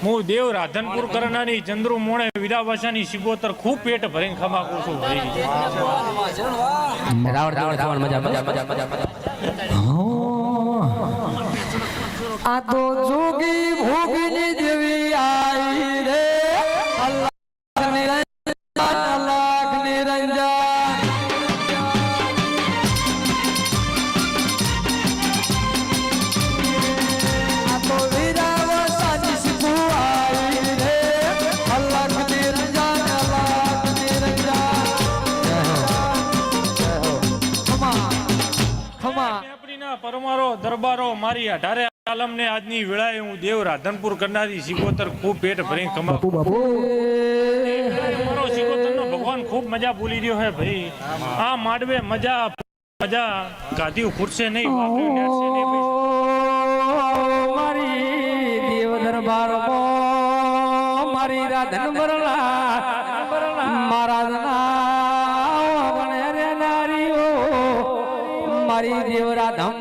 હું દેવ રાધનપુર કરનાની ચંદ્રુ મોણે વિરાવાસાની સિગોતર ખૂબ પેટ ભરીને ખમાકું છું ભાઈ. આ તો જોગી ભોગની દેવી આઈ રે અલ્લાહ નિરંજન આ તો વિરાવાસાની સિગુ આઈ રે અલ્લાહ નિરંજન ખમા પરમારો દરબારો મારી 18 આલમને આજની વેળાએ હું દેવ રાધનપુર કરનારી સિગોતર ખૂબ પેટ ભરીને ખમાકું બાપુ. મારો સિગોતરનો ભગવાન ખૂબ મજા બોલી રહ્યો હે ભાઈ. આ માંડવે મજા ગાદી ખૂટશે નહીં, વાપર્યું નેટશે નહીં ભાઈ. મારી દેવ દરબાર મારી રાધન બરલા મારા રે નારીઓ મારી દેવ રાધમ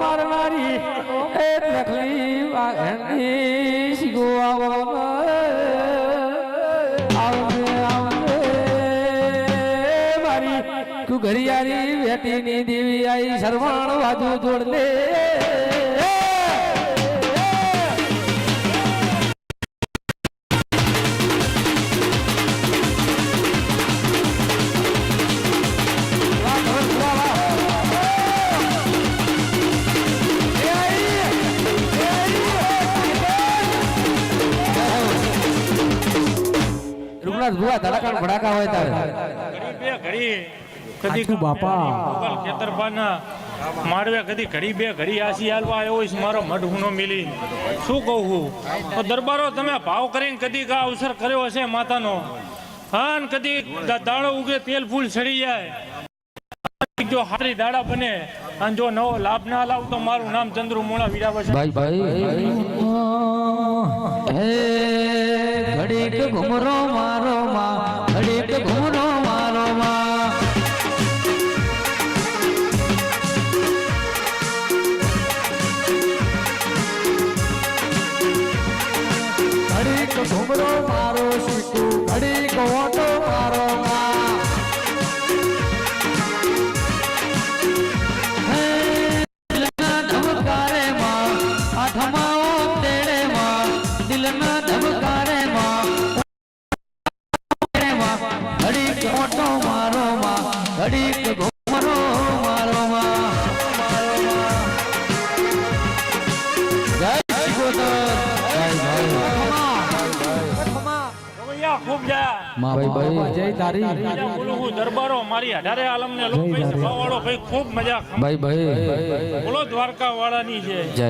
મારનારી એ તકલીફ આગળની શીખો મારી તું ઘરિયાળી બેટીની દેવી આઈ સરવણ વાજુ જોડ દે. ભુવા ધડાકા ભડાકા હોય તારે ઘડી કદી બાપા ખેતરબાના માડવે કદી ઘડી બે ઘડી આસી હાલવા આવ્યો છે મારો મઢુનો મિલી. શું કહું હું તો દરબારો તમે ભાવ કરીને કદી કા અવસર કર્યો હશે માતાનો. હા ને કદી દાડો ઉગે તેલ ફૂલ ચડી જાય, જો હારી દાડા બને અને જો નવો લાભ ના લાવ તો મારું નામ ચંદ્રુ મોણા વિરાવાસા. ભાઈ ભાઈ હે ઘડીક ઘુમરો મારો માં ઘડીક ઘુમરો મારો માં ઘડીક ઘુમરો મારો શીખું ઘડીક ઓટો મારો માં હે દિલના ધબકારે માં આઠમાઓ તેડે માં દિલના ધબકારે માં ઘડીક ઓટો મારો માં ઘડીક ઘુમરો મારો માં જય શિકોતર ખૂબ જા ભાઈ જય તારી દરબારો મારી 18 આલમને લોકો સભાવાળો ભાઈ ખૂબ મજા. ભાઈ બોલો દ્વારકા વાળાની છે જય.